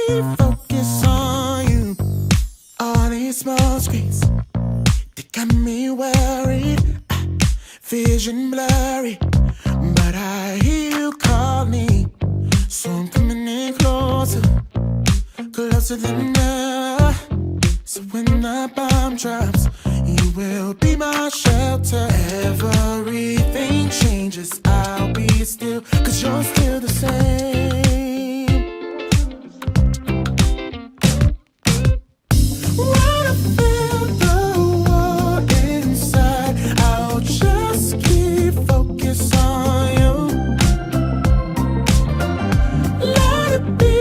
keep focus on you. All these small screens, they got me worried, vision blurry. But I hear you call me, so I'm coming in closer, closer than ever. So when the bomb drops, you will be my shelter. Everything changes, I'll be still, 'cause you're still the same. When I feel the war inside, I'll just keep focus on you. Let it be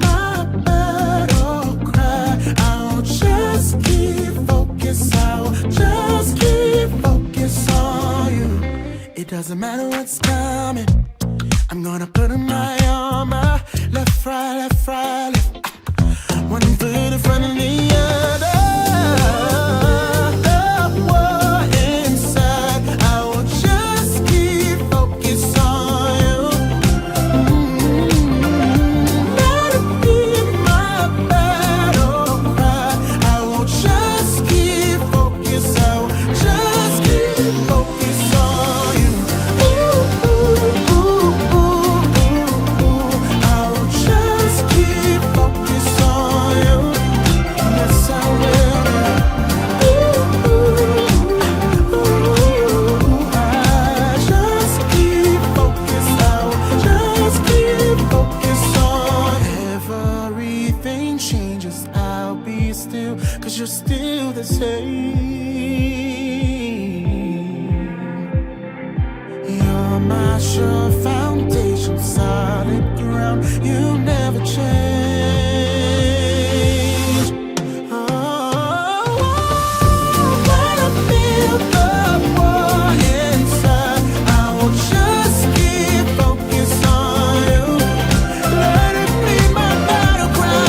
my battle cry. I'll just keep focus. I'll just keep focus on you. It doesn't matter what's coming, I'm gonna put on my armor. Left, right, left, right, left. One foot in front of the other. The war inside, I will just keep focus on you. Let it be my battle cry. I will just keep focus. I will just keep focus on you. Ooh, ooh, ooh, ooh, ooh, ooh. I will just keep focus on you. Yes, I will. Ooh, ooh, ooh. I just keep focus. I will just keep focus on. Everything changes, I'll be still, 'cause you're still the same. You're my sure foundation, solid ground. You never change. Oh, when I feel the war inside, I will just keep focus on you. Let it be my battle cry.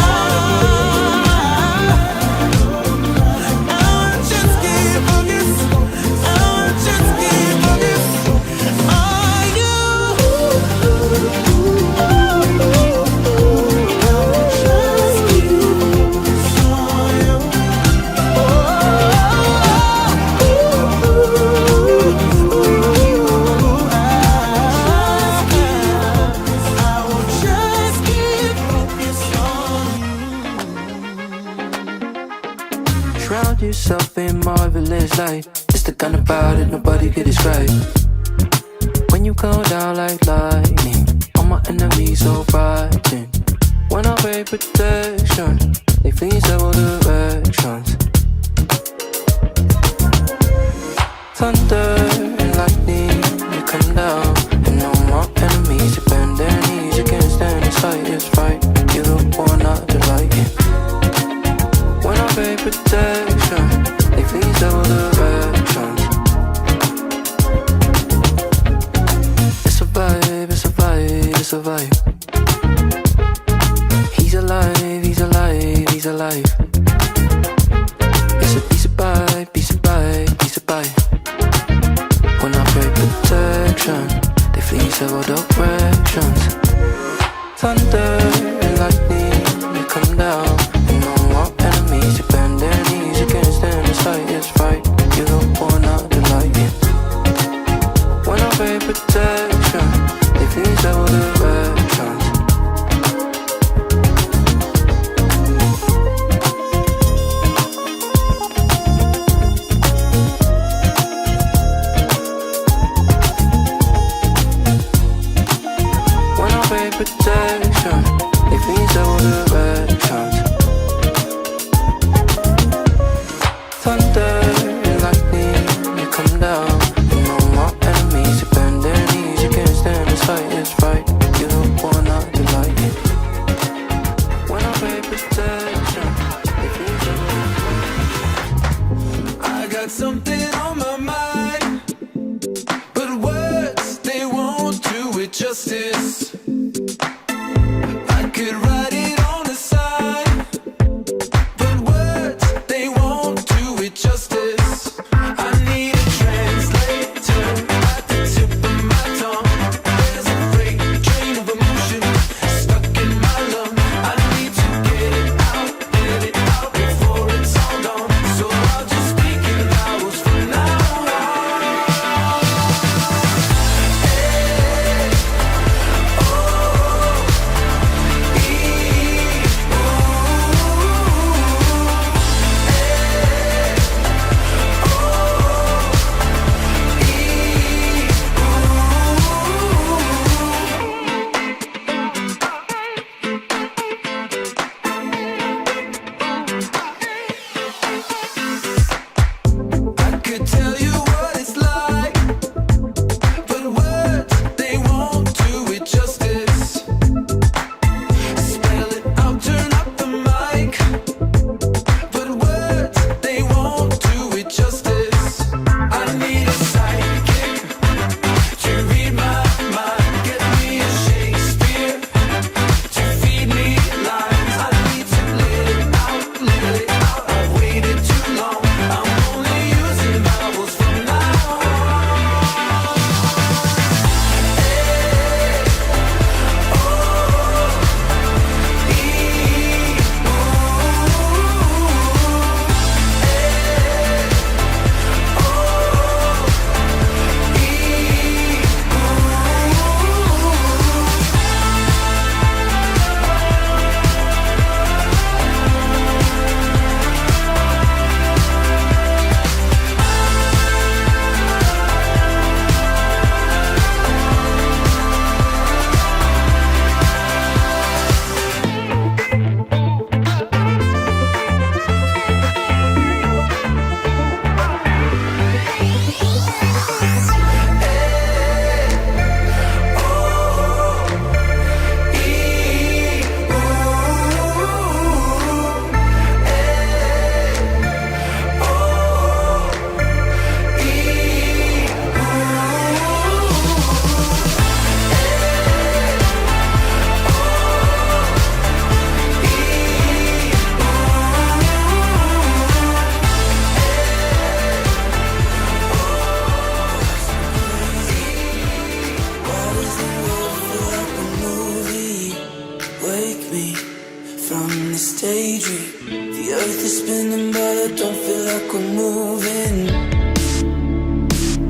I'll just keep focus. I'll just keep focus on you. Shroud yourself in marvelous light. It's the kind about it nobody could describe. When you come down like lightning, all my enemies so frightened. When I pray protection, they flee in several directions. Thunder and lightning, you come down, and all my enemies they bend their knees against any slightest fight. You're the one not to like it. When I pay protection, they flee in several directions. It's a vibe, it's a vibe, it's a vibe. He's alive, he's alive, he's alive. It's a piece of bite, piece of bite, piece of bite. When I pray protection, they flee in several directions. Thunder and lightning, you come down, and all my enemies they bend their knees against any slightest fight. You're the one not to like it. When I pray protection, they flee in several directions. When I pray protection, they flee in several directions. Thunder and lightning, you come down, and all my enemies they bend their knees against any slightest fight. You're the one not to like it. When I pray protection, they flee in several directions. I got something on my mind, but words, they won't do it justice. I could write it on the side, but words, they won't do it justice. I need a translator at the tip of my tongue. There's a freight train of emotion stuck in my lung. I need to get is spinning, but I don't feel like we're moving.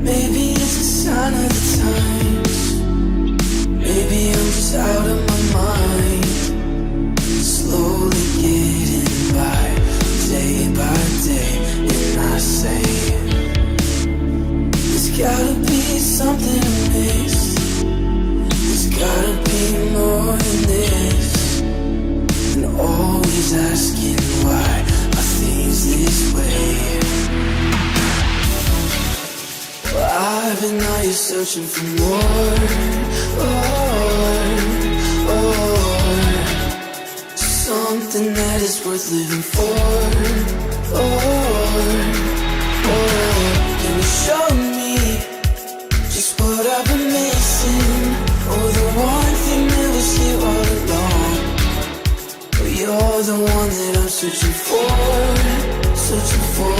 Maybe it's a sign of the times. Maybe I'm just out of my mind. Slowly getting by, day by day. And I say, there's gotta be something amiss. There's gotta be more than this. And always asking why are things this way. Well, I've been out here searching for something that is worth living for. Can you show me just what I've been missing? Oh, the one thing that was here all along. But you're the one that I'm searching for, searching for.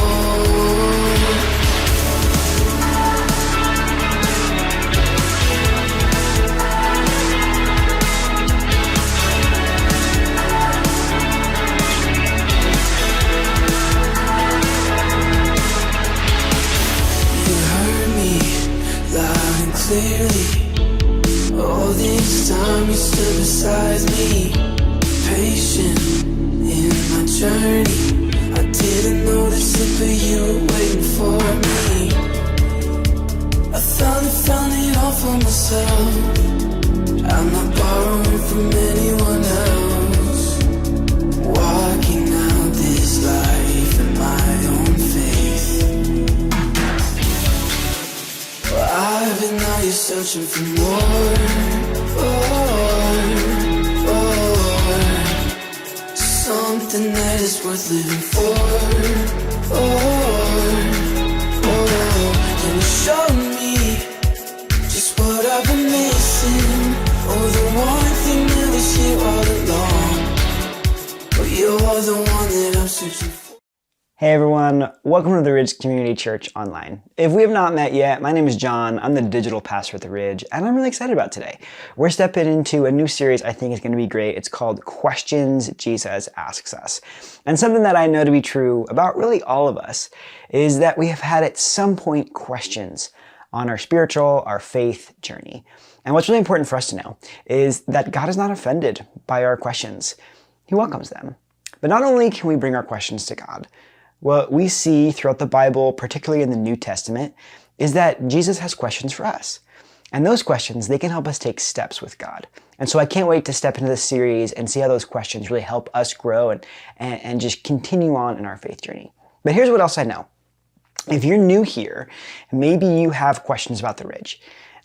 Clearly, all this time you stood beside me, patient in my journey. I didn't notice it, but you were waiting for me. I found it all for myself. I'm not borrowing from anyone else. Walking out this life in my own faith. I've been out here searching for something that is worth living for. Can you show me just what I've been missing? Oh, the one thing that was here all along. But you're the one that I'm searching for. Hey everyone, welcome to the Ridge Community Church Online. If we have not met yet, my name is John. I'm the digital pastor at the Ridge, and I'm really excited about today. We're stepping into a new series I think is going to be great. It's called Questions Jesus Asks Us. And something that I know to be true about really all of us is that we have had at some point questions on our spiritual, our faith journey. And what's really important for us to know is that God is not offended by our questions. He welcomes them. But not only can we bring our questions to God, what we see throughout the Bible, particularly in the New Testament, is that Jesus has questions for us. And those questions, they can help us take steps with God. And so I can't wait to step into this series and see how those questions really help us grow and just continue on in our faith journey. But here's what else I know. If you're new here, maybe you have questions about the Ridge.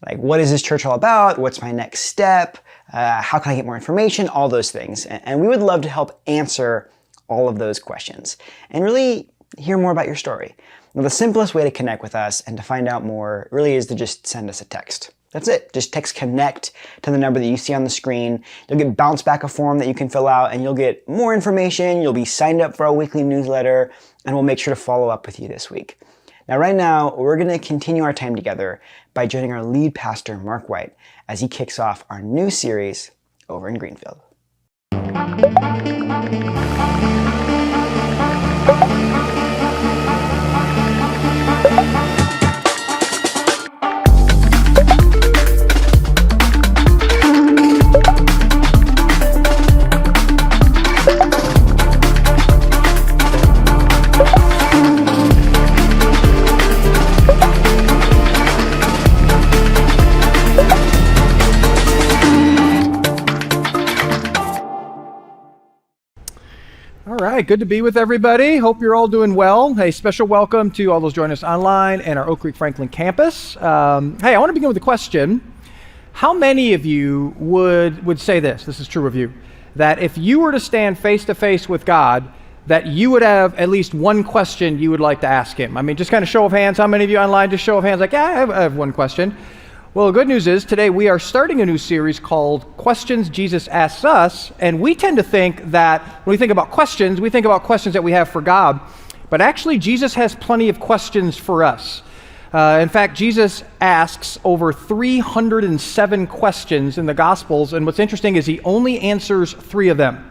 Like, what is this church all about? What's my next step? How can I get more information? All those things. And we would love to help answer all of those questions and really hear more about your story. Now, the simplest way to connect with us and to find out more really is to just send us a text. That's it. Just text connect to the number that you see on the screen. You'll get bounced back a form that you can fill out and you'll get more information. You'll be signed up for our weekly newsletter and we'll make sure to follow up with you this week. Now, right now, we're going to continue our time together by joining our lead pastor, Mark White, as he kicks off our new series over in Greenfield. All right, good to be with everybody. Hope you're all doing well. Hey, special welcome to all those joining us online and our Oak Creek Franklin campus. Hey, I want to begin with a question. How many of you would say this is true of you, that if you were to stand face to face with God, that you would have at least one question you would like to ask him? I mean, just kind of show of hands. How many of you online, just show of hands, like, yeah, I have one question. Well, the good news is today we are starting a new series called Questions Jesus Asks Us, and we tend to think that when we think about questions, we think about questions that we have for God, but actually Jesus has plenty of questions for us. In fact, Jesus asks over 307 questions in the Gospels, and what's interesting is he only answers 3 of them.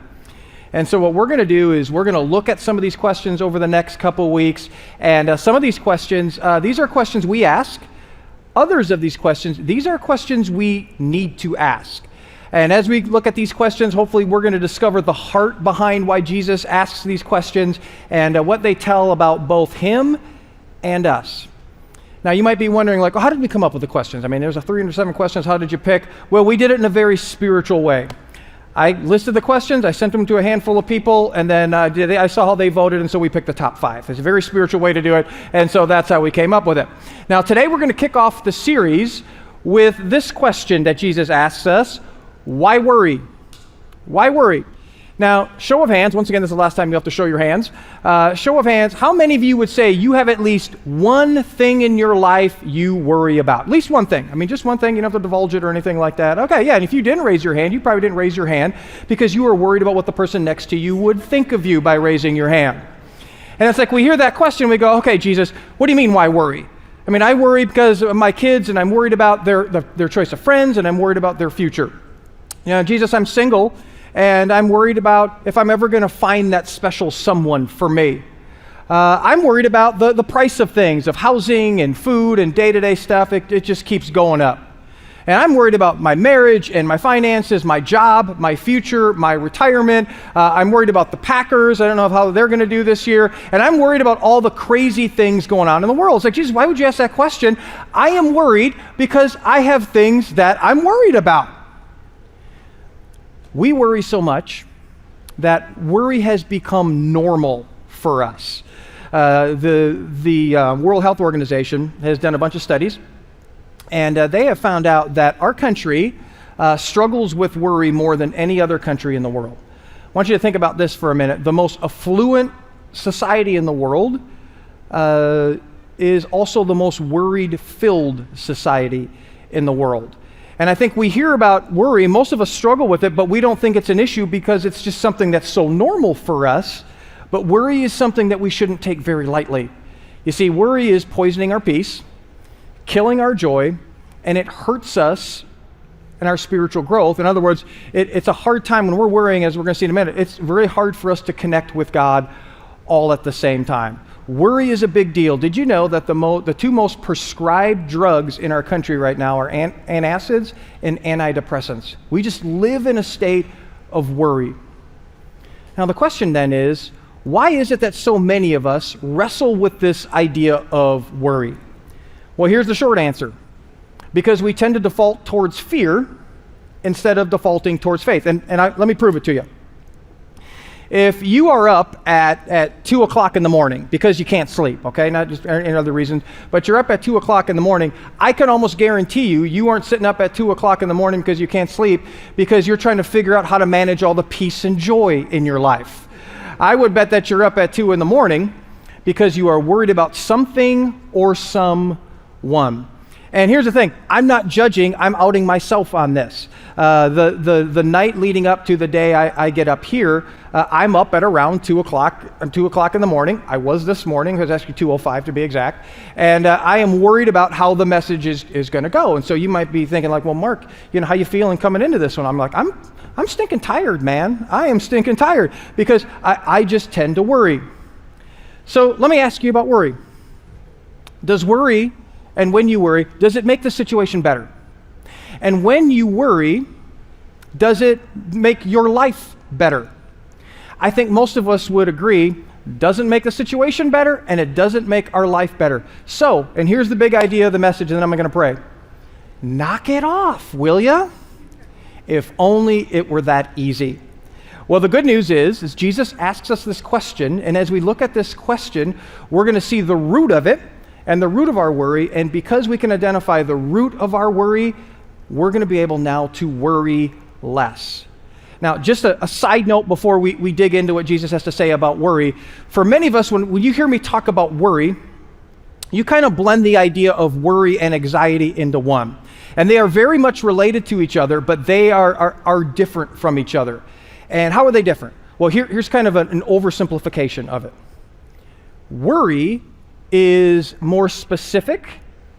And so what we're going to do is we're going to look at some of these questions over the next couple weeks. And some of these questions, these are questions we ask. Others of these questions, these are questions we need to ask. And as we look at these questions, hopefully we're going to discover the heart behind why Jesus asks these questions and what they tell about both him and us. Now, you might be wondering, like, well, how did we come up with the questions? I mean, there's 307 questions. How did you pick? Well, we did it in a very spiritual way. I listed the questions, I sent them to a handful of people, and then I saw how they voted, and so we picked the top 5. It's a very spiritual way to do it, and so that's how we came up with it. Now, today we're going to kick off the series with this question that Jesus asks us: why worry? Why worry? Now, show of hands, once again, this is the last time you have to show your hands. Show of hands, how many of you would say you have at least one thing in your life you worry about? At least one thing. I mean, just one thing, you don't have to divulge it or anything like that. Okay, yeah, and if you didn't raise your hand, you probably didn't raise your hand because you were worried about what the person next to you would think of you by raising your hand. And it's like we hear that question, we go, okay, Jesus, what do you mean, why worry? I mean, I worry because of my kids, and I'm worried about their choice of friends, and I'm worried about their future. You know, Jesus, I'm single, and I'm worried about if I'm ever going to find that special someone for me. I'm worried about the price of things, of housing and food and day-to-day stuff. It just keeps going up. And I'm worried about my marriage and my finances, my job, my future, my retirement. I'm worried about the Packers. I don't know how they're going to do this year. And I'm worried about all the crazy things going on in the world. It's like, Jesus, why would you ask that question? I am worried because I have things that I'm worried about. We worry so much that worry has become normal for us. The World Health Organization has done a bunch of studies, and they have found out that our country struggles with worry more than any other country in the world. I want you to think about this for a minute. The most affluent society in the world is also the most worried-filled society in the world. And I think we hear about worry, most of us struggle with it, but we don't think it's an issue because it's just something that's so normal for us. But worry is something that we shouldn't take very lightly. You see, worry is poisoning our peace, killing our joy, and it hurts us in our spiritual growth. In other words, it's a hard time when we're worrying, as we're going to see in a minute. It's very hard for us to connect with God all at the same time. Worry is a big deal. Did you know that the 2 most prescribed drugs in our country right now are antacids and antidepressants? We just live in a state of worry. Now the question then is, why is it that so many of us wrestle with this idea of worry? Well, here's the short answer. Because we tend to default towards fear instead of defaulting towards faith. And let me prove it to you. If you are up at 2 o'clock in the morning because you can't sleep, okay, not just any other reasons, but you're up at 2 o'clock in the morning, I can almost guarantee you aren't sitting up at 2 o'clock in the morning because you can't sleep, because you're trying to figure out how to manage all the peace and joy in your life. I would bet that you're up at 2 in the morning because you are worried about something or someone. And here's the thing, I'm not judging, I'm outing myself on this. The night leading up to the day I get up here, I'm up at around 2 o'clock in the morning. I was this morning, it was actually 2:05 to be exact. And I am worried about how the message is going to go. And so you might be thinking like, well, Mark, you know, how you feeling coming into this one? I'm like, I'm stinking tired, man. I am stinking tired because I just tend to worry. So let me ask you about worry. Does worry, and when you worry, does it make the situation better? And when you worry, does it make your life better? I think most of us would agree, doesn't make the situation better, and it doesn't make our life better. So, and here's the big idea of the message, and then I'm going to pray. Knock it off, will ya? If only it were that easy. Well, the good news is Jesus asks us this question, and as we look at this question, we're going to see the root of it, and the root of our worry, and because we can identify the root of our worry, we're going to be able now to worry less. Now, just a side note before we dig into what Jesus has to say about worry. For many of us, when you hear me talk about worry, you kind of blend the idea of worry and anxiety into one. And they are very much related to each other, but they are different from each other. And how are they different? Well, here's kind of an oversimplification of it. Worry is more specific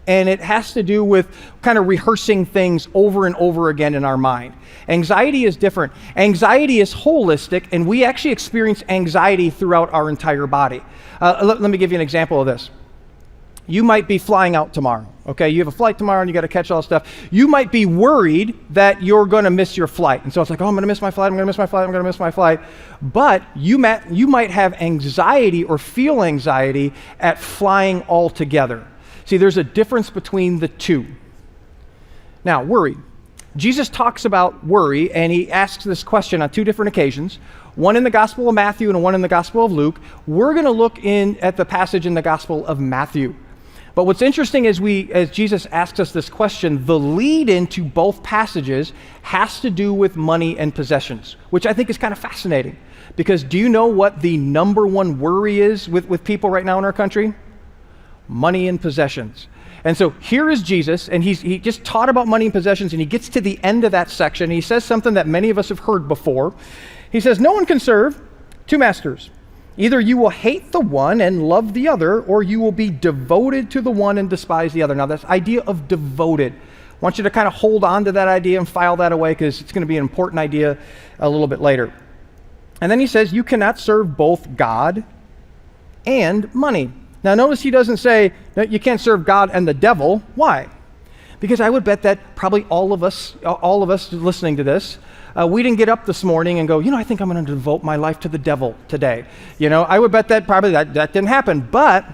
and it has to do with kind of rehearsing things over and over again in our mind. Anxiety is different. Anxiety is holistic, and we actually experience anxiety throughout our entire body. Let me give you an example of this. You might be flying out tomorrow, okay? You have a flight tomorrow and you got to catch all this stuff. You might be worried that you're going to miss your flight. And so it's like, oh, I'm going to miss my flight, I'm going to miss my flight, I'm going to miss my flight. But you might have anxiety or feel anxiety at flying altogether. See, there's a difference between the two. Now, worry. Jesus talks about worry, and he asks this question on two different occasions, one in the Gospel of Matthew and one in the Gospel of Luke. We're going to look in at the passage in the Gospel of Matthew. But what's interesting is as Jesus asks us this question, the lead into both passages has to do with money and possessions, which I think is kind of fascinating. Because do you know what the number one worry is with people right now in our country? Money and possessions. And so here is Jesus, and he just taught about money and possessions, and he gets to the end of that section, and he says something that many of us have heard before. He says, no one can serve two masters. Either you will hate the one and love the other, or you will be devoted to the one and despise the other. Now, this idea of devoted, I want you to kind of hold on to that idea and file that away, because it's going to be an important idea a little bit later. And then he says, you cannot serve both God and money. Now, notice he doesn't say that you can't serve God and the devil. Why? Because I would bet that probably all of us listening to this, we didn't get up this morning and go, I think I'm going to devote my life to the devil today. I would bet that probably that didn't happen. But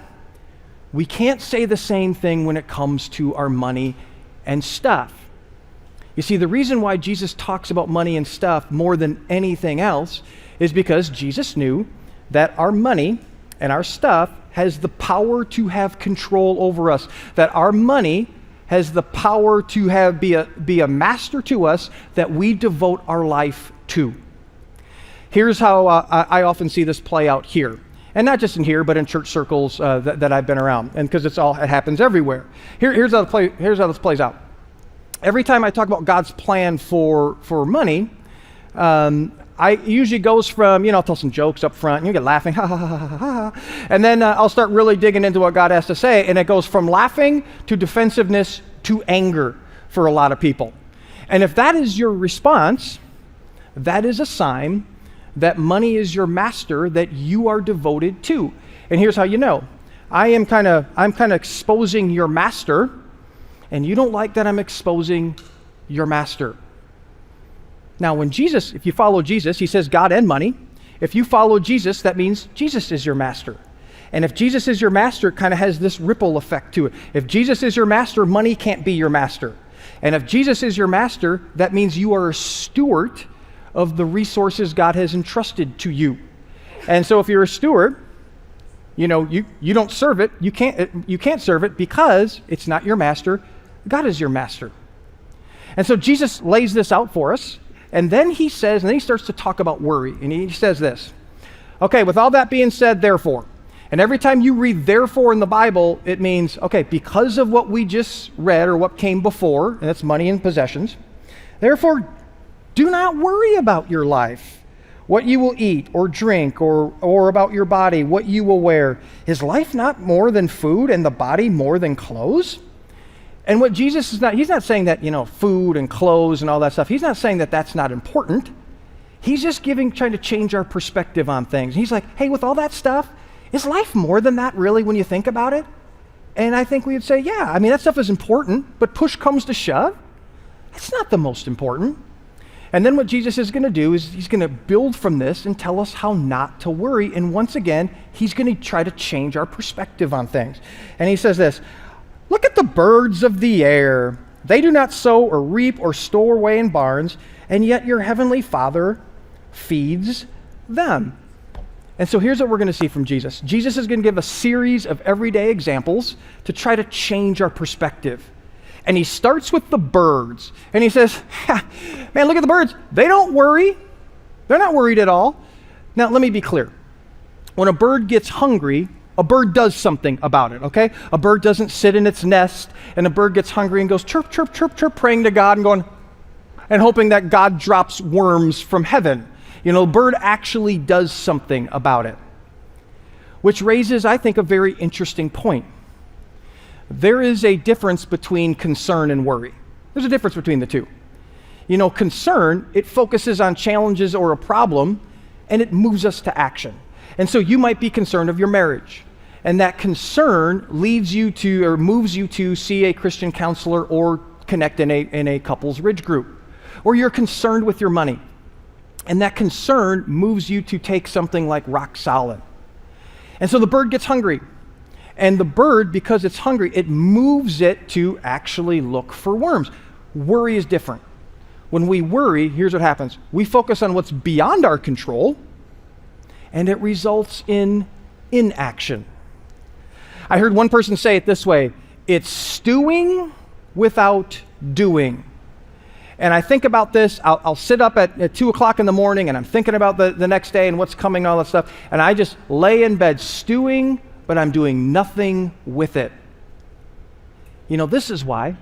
we can't say the same thing when it comes to our money and stuff. You see, the reason why Jesus talks about money and stuff more than anything else is because Jesus knew that our money and our stuff has the power to have control over us, that our money has the power to be a master to us that we devote our life to. Here's how I often see this play out here. And not just in here, but in church circles that I've been around. And because it happens everywhere. Here's how this plays out. Every time I talk about God's plan for money, I usually goes from, I'll tell some jokes up front, and you get laughing, ha, ha, ha, ha, ha. And then I'll start really digging into what God has to say, and it goes from laughing to defensiveness to anger for a lot of people. And if that is your response, that is a sign that money is your master that you are devoted to. And here's how you know. I'm kind of exposing your master, and you don't like that I'm exposing your master. Now, if you follow Jesus, he says God and money. If you follow Jesus, that means Jesus is your master. And if Jesus is your master, it kind of has this ripple effect to it. If Jesus is your master, money can't be your master. And if Jesus is your master, that means you are a steward of the resources God has entrusted to you. And so if you're a steward, you don't serve it. You can't serve it because it's not your master. God is your master. And so Jesus lays this out for us. And then he starts to talk about worry. And he says this. Okay, with all that being said, therefore. And every time you read therefore in the Bible, it means, okay, because of what we just read or what came before, and that's money and possessions, therefore, do not worry about your life, what you will eat or drink, or about your body, what you will wear. Is life not more than food and the body more than clothes? And what Jesus he's not saying that, food and clothes and all that stuff. He's not saying that that's not important. He's just trying to change our perspective on things. He's like, hey, with all that stuff, is life more than that really when you think about it? And I think we would say, yeah, that stuff is important, but push comes to shove, it's not the most important. And then what Jesus is going to do is he's going to build from this and tell us how not to worry. And once again, he's going to try to change our perspective on things. And he says this, look at the birds of the air. They do not sow or reap or store away in barns, and yet your heavenly Father feeds them. And so here's what we're going to see from Jesus. Jesus is going to give a series of everyday examples to try to change our perspective. And he starts with the birds. And he says, man, look at the birds. They don't worry. They're not worried at all. Now, let me be clear. When a bird gets hungry, a bird does something about it, okay? A bird doesn't sit in its nest, and a bird gets hungry and goes chirp, chirp, chirp, chirp, praying to God and hoping that God drops worms from heaven. A bird actually does something about it. Which raises, I think, a very interesting point. there is a difference between concern and worry. There's a difference between the two. You know, concern, it focuses on challenges or a problem, and it moves us to action. And so you might be concerned of your marriage, and that concern leads you to, or moves you to see a Christian counselor or connect in a couples ridge group. Or you're concerned with your money, and that concern moves you to take something like Rock Solid. And so the bird gets hungry. And the bird, because it's hungry, it moves it to actually look for worms. Worry is different. When we worry, here's what happens. We focus on what's beyond our control, and it results in inaction. I heard one person say it this way: it's stewing without doing. And I think about this, I'll sit up at 2 o'clock in the morning, and I'm thinking about the next day and what's coming, all that stuff, and I just lay in bed stewing, but I'm doing nothing with it. You know, this is why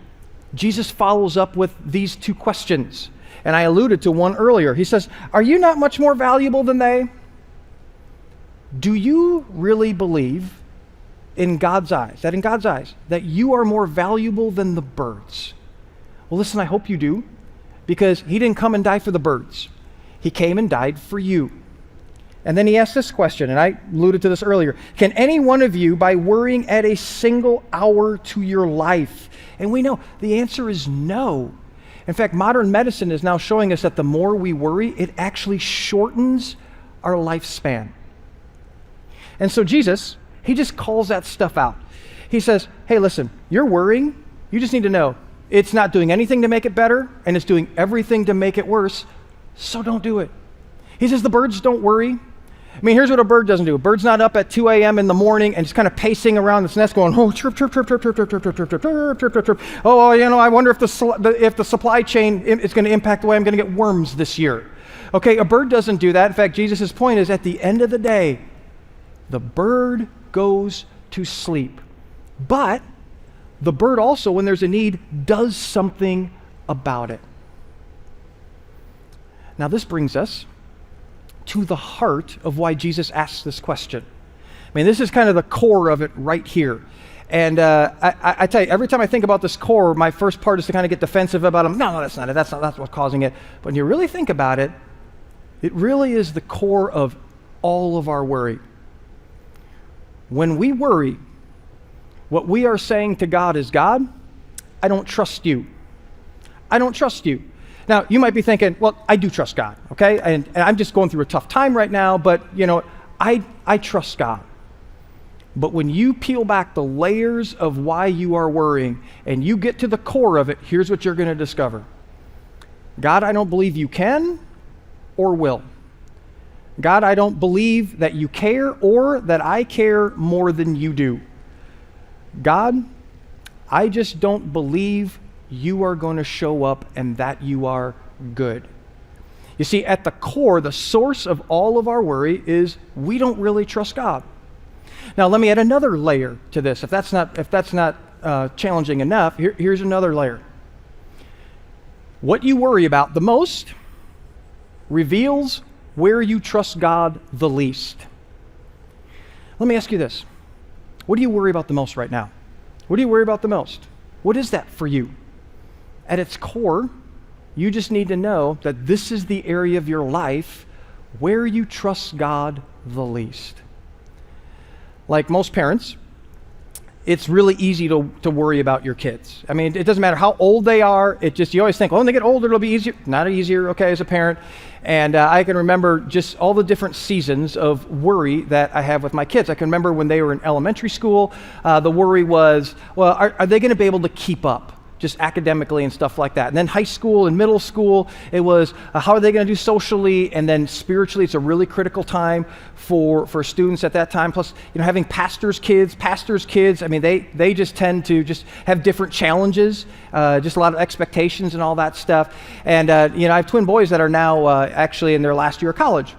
Jesus follows up with these two questions. And I alluded to one earlier. He says, are you not much more valuable than they? Do you really believe in God's eyes, that you are more valuable than the birds? Well, listen, I hope you do, because he didn't come and die for the birds. He came and died for you. And then he asked this question, and I alluded to this earlier. Can any one of you, by worrying, add a single hour to your life? And we know the answer is no. In fact, modern medicine is now showing us that the more we worry, it actually shortens our lifespan. And so Jesus, he just calls that stuff out. He says, hey, listen, you're worrying. You just need to know it's not doing anything to make it better, and it's doing everything to make it worse, so don't do it. He says the birds don't worry. I mean, here's what a bird doesn't do. A bird's not up at 2 a.m. in the morning and just kind of pacing around its nest going, oh, chirp, chirp, chirp, chirp, chirp, chirp, chirp, chirp, chirp, chirp, chirp, chirp, chirp. Oh, you know, I wonder if the supply chain is going to impact the way I'm going to get worms this year. Okay, a bird doesn't do that. In fact, Jesus' point is at the end of the day, the bird goes to sleep. But the bird also, when there's a need, does something about it. Now, this brings us to the heart of why Jesus asks this question. I mean, this is kind of the core of it right here. And I tell you, every time I think about this core, my first part is to kind of get defensive about them. No, that's not it. That's what's causing it. But when you really think about it, it really is the core of all of our worry. When we worry, what we are saying to God is, God, I don't trust you. I don't trust you. Now, you might be thinking, well, I do trust God, okay? And I'm just going through a tough time right now, but, you know, I trust God. But when you peel back the layers of why you are worrying and you get to the core of it, here's what you're going to discover. God, I don't believe you can or will. God, I don't believe that you care or that I care more than you do. God, I just don't believe you are going to show up and that you are good. You see, at the core, the source of all of our worry is we don't really trust God. Now, let me add another layer to this. If that's not challenging enough, here's another layer. What you worry about the most reveals where you trust God the least. Let me ask you this. What do you worry about the most right now? What do you worry about the most? What is that for you? At its core, you just need to know that this is the area of your life where you trust God the least. Like most parents, it's really easy to worry about your kids. I mean, it doesn't matter how old they are. You always think, well, when they get older, it'll be easier. Not easier, okay, as a parent. And I can remember just all the different seasons of worry that I have with my kids. I can remember when they were in elementary school, the worry was, well, are they going to be able to keep up? Just academically and stuff like that. And then high school and middle school, it was how are they going to do socially, and then spiritually. It's a really critical time for students at that time. Plus, you know, having pastors' kids. I mean, they just tend to just have different challenges, just a lot of expectations and all that stuff. And you know, I have twin boys that are now actually in their last year of college.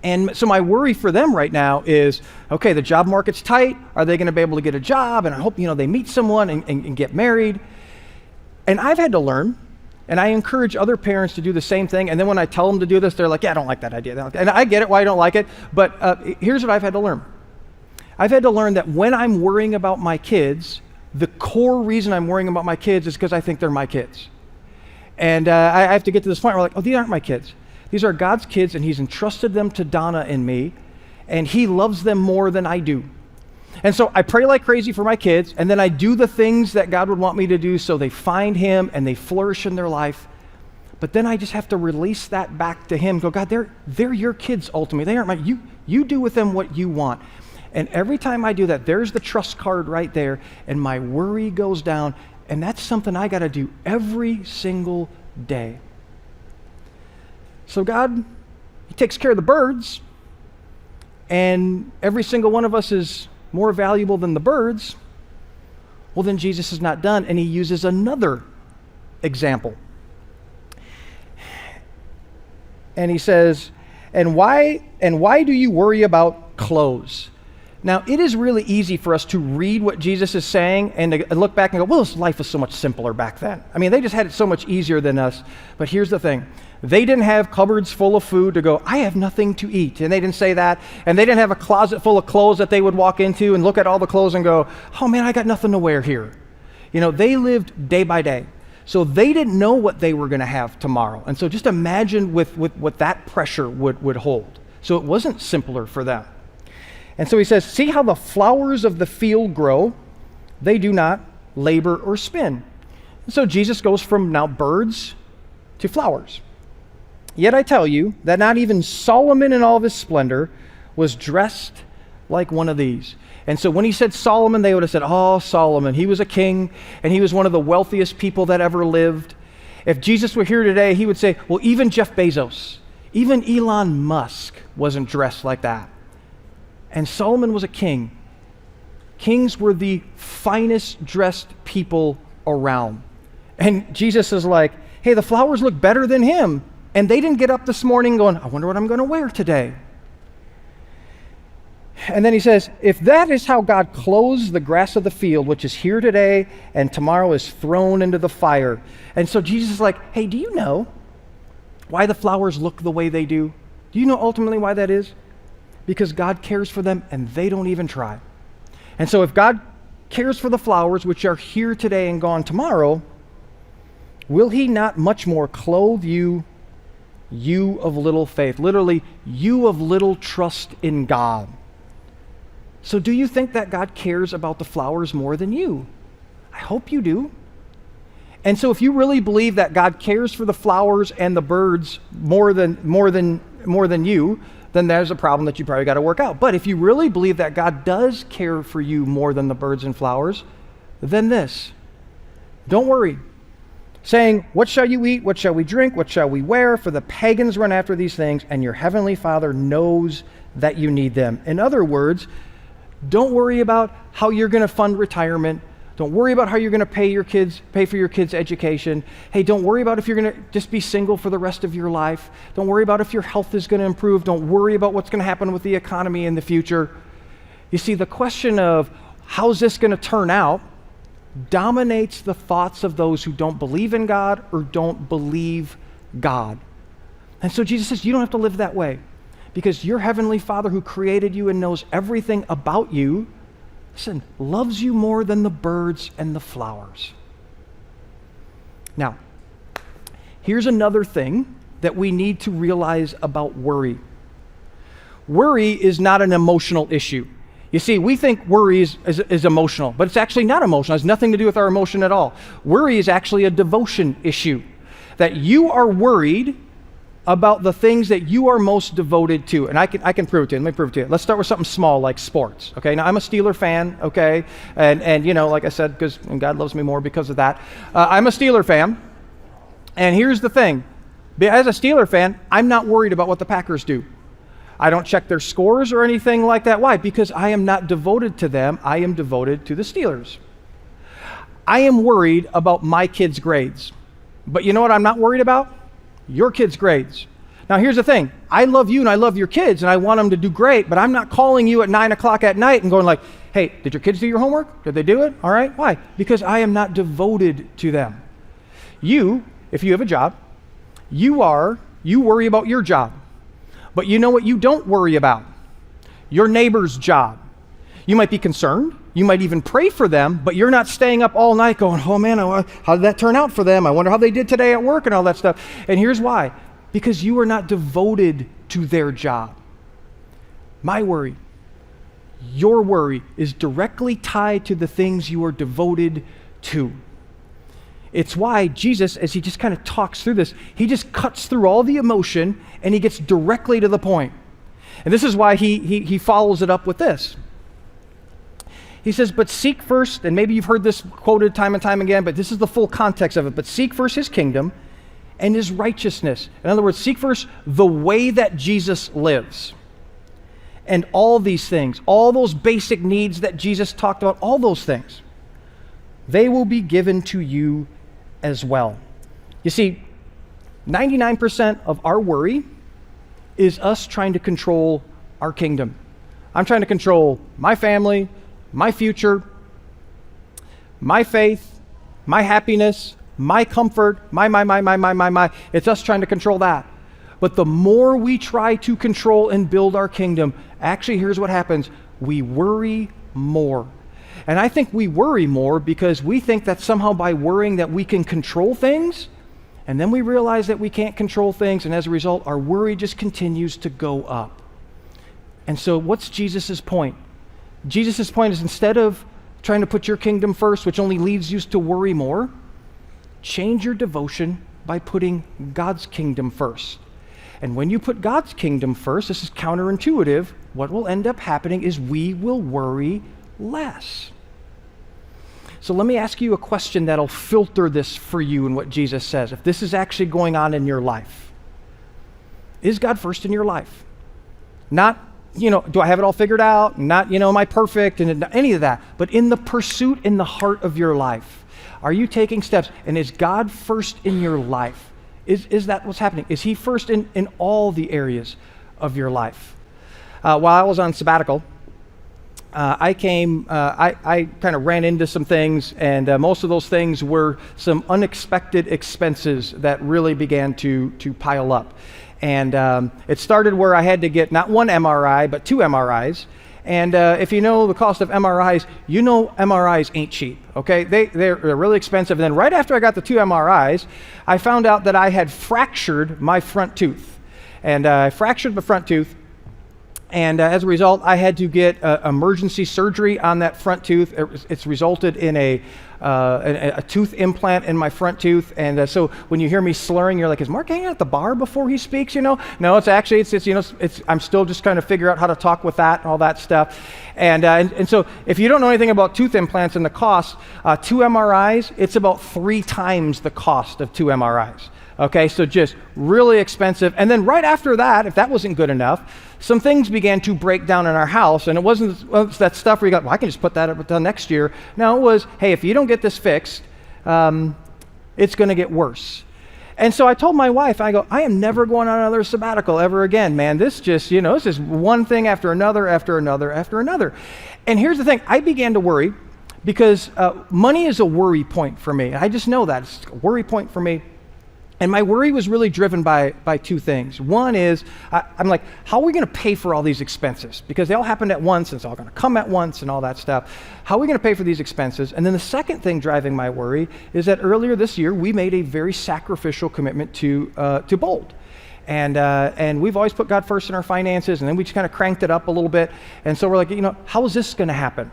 And so my worry for them right now is, okay, the job market's tight. Are they going to be able to get a job? And I hope, you know, they meet someone and get married. And I've had to learn, and I encourage other parents to do the same thing. And then when I tell them to do this, they're like, yeah, I don't like that idea. And I get it why I don't like it. But here's what I've had to learn. I've had to learn that when I'm worrying about my kids, the core reason I'm worrying about my kids is because I think they're my kids. And I have to get to this point where like, oh, these aren't my kids. These are God's kids, and he's entrusted them to Donna and me, and he loves them more than I do. And so I pray like crazy for my kids, and then I do the things that God would want me to do so they find him and they flourish in their life. But then I just have to release that back to him. Go, God, they're your kids ultimately. They aren't mine. You do with them what you want. And every time I do that, there's the trust card right there, and my worry goes down, and that's something I got to do every single day. So God, he takes care of the birds, and every single one of us is more valuable than the birds. Well, then Jesus is not done, and he uses another example. And he says, and why do you worry about clothes? Now, it is really easy for us to read what Jesus is saying and to look back and go, well, this life was so much simpler back then. I mean, they just had it so much easier than us. But here's the thing. They didn't have cupboards full of food to go, I have nothing to eat. And they didn't say that. And they didn't have a closet full of clothes that they would walk into and look at all the clothes and go, oh man, I got nothing to wear here. You know, they lived day by day. So they didn't know what they were going to have tomorrow. And so just imagine with what that pressure would hold. So it wasn't simpler for them. And so he says, see how the flowers of the field grow. They do not labor or spin. And so Jesus goes from now birds to flowers. Yet I tell you that not even Solomon in all of his splendor was dressed like one of these. And so when he said Solomon, they would have said, oh, Solomon. He was a king, and he was one of the wealthiest people that ever lived. If Jesus were here today, he would say, well, even Jeff Bezos, even Elon Musk wasn't dressed like that. And Solomon was a king. Kings were the finest dressed people around. And Jesus is like, hey, the flowers look better than him. And they didn't get up this morning going, I wonder what I'm going to wear today. And then he says, if that is how God clothes the grass of the field, which is here today and tomorrow is thrown into the fire. And so Jesus is like, hey, do you know why the flowers look the way they do? Do you know ultimately why that is? Because God cares for them and they don't even try. And so if God cares for the flowers, which are here today and gone tomorrow, will he not much more clothe you, you of little faith? Literally, you of little trust in God. So do you think that God cares about the flowers more than you? I hope you do. And so if you really believe that God cares for the flowers and the birds more than you, then there's a problem that you probably got to work out. But if you really believe that God does care for you more than the birds and flowers, then this. Don't worry. Saying, what shall you eat? What shall we drink? What shall we wear? For the pagans run after these things, and your heavenly Father knows that you need them. In other words, don't worry about how you're going to fund retirement. Don't worry about how you're going to pay for your kids' education. Hey, don't worry about if you're going to just be single for the rest of your life. Don't worry about if your health is going to improve. Don't worry about what's going to happen with the economy in the future. You see, the question of how's this going to turn out dominates the thoughts of those who don't believe in God or don't believe God. And so Jesus says, you don't have to live that way because your heavenly Father who created you and knows everything about you, listen, loves you more than the birds and the flowers. Now, here's another thing that we need to realize about worry. Worry is not an emotional issue. You see, we think worry is emotional, but it's actually not emotional. It has nothing to do with our emotion at all. Worry is actually a devotion issue. That you are worried about the things that you are most devoted to. And I can prove it to you. Let me prove it to you. Let's start with something small like sports. Okay, now I'm a Steeler fan, okay? And you know, like I said, because God loves me more because of that. I'm a Steeler fan. And here's the thing. As a Steeler fan, I'm not worried about what the Packers do. I don't check their scores or anything like that. Why? Because I am not devoted to them. I am devoted to the Steelers. I am worried about my kids' grades. But you know what I'm not worried about? Your kids' grades. Now here's the thing. I love you and I love your kids and I want them to do great, but I'm not calling you at 9 o'clock at night and going like, hey, did your kids do your homework? Did they do it? All right. Why? Because I am not devoted to them. You, if you have a job, you worry about your job. But you know what you don't worry about? Your neighbor's job. You might be concerned. You might even pray for them, but you're not staying up all night going, oh man, how did that turn out for them? I wonder how they did today at work and all that stuff. And here's why. Because you are not devoted to their job. My worry, your worry is directly tied to the things you are devoted to. It's why Jesus, as he just kind of talks through this, he just cuts through all the emotion and he gets directly to the point. And this is why he follows it up with this. He says, but seek first, and maybe you've heard this quoted time and time again, but this is the full context of it, but seek first his kingdom and his righteousness. In other words, seek first the way that Jesus lives. And all these things, all those basic needs that Jesus talked about, all those things, they will be given to you as well. You see, 99% of our worry is us trying to control our kingdom. I'm trying to control my family, my future, my faith, my happiness, my comfort, my. It's us trying to control that. But the more we try to control and build our kingdom, actually, here's what happens. We worry more. And I think we worry more because we think that somehow by worrying that we can control things, and then we realize that we can't control things, and as a result, our worry just continues to go up. And so what's Jesus' point? Jesus' point is, instead of trying to put your kingdom first, which only leads you to worry more, change your devotion by putting God's kingdom first. And when you put God's kingdom first, this is counterintuitive, what will end up happening is we will worry less. So let me ask you a question that'll filter this for you and what Jesus says. If this is actually going on in your life, is God first in your life? Not, do I have it all figured out? Not, am I perfect? And any of that. But in the pursuit, in the heart of your life, are you taking steps? And is God first in your life? Is that what's happening? Is he first in all the areas of your life? While I was on sabbatical, I kind of ran into some things, and most of those things were some unexpected expenses that really began to pile up. And it started where I had to get not one MRI, but two MRIs. And if you know the cost of MRIs, MRIs ain't cheap, okay? They're really expensive. And then right after I got the two MRIs, I found out that I had fractured my front tooth. And I fractured the front tooth. And as a result, I had to get emergency surgery on that front tooth. It's resulted in a tooth implant in my front tooth. And so when you hear me slurring, you're like, is Mark hanging at the bar before he speaks? No, it's actually, I'm still just trying to figure out how to talk with that and all that stuff. And so if you don't know anything about tooth implants and the cost, two MRIs, it's about 3 times the cost of two MRIs. Okay, so just really expensive. And then right after that, if that wasn't good enough, some things began to break down in our house. And it wasn't that stuff where you got, well, I can just put that up until next year. No, it was, hey, if you don't get this fixed, it's going to get worse. And so I told my wife, I am never going on another sabbatical ever again, man. This just, this is one thing after another, after another, after another. And here's the thing. I began to worry because money is a worry point for me. I just know that. It's a worry point for me. And my worry was really driven by 2 things. One is, I'm like, how are we going to pay for all these expenses? Because they all happened at once, and it's all going to come at once and all that stuff. How are we going to pay for these expenses? And then the second thing driving my worry is that earlier this year, we made a very sacrificial commitment to Bold. And we've always put God first in our finances, and then we just kind of cranked it up a little bit. And so we're like, how is this going to happen?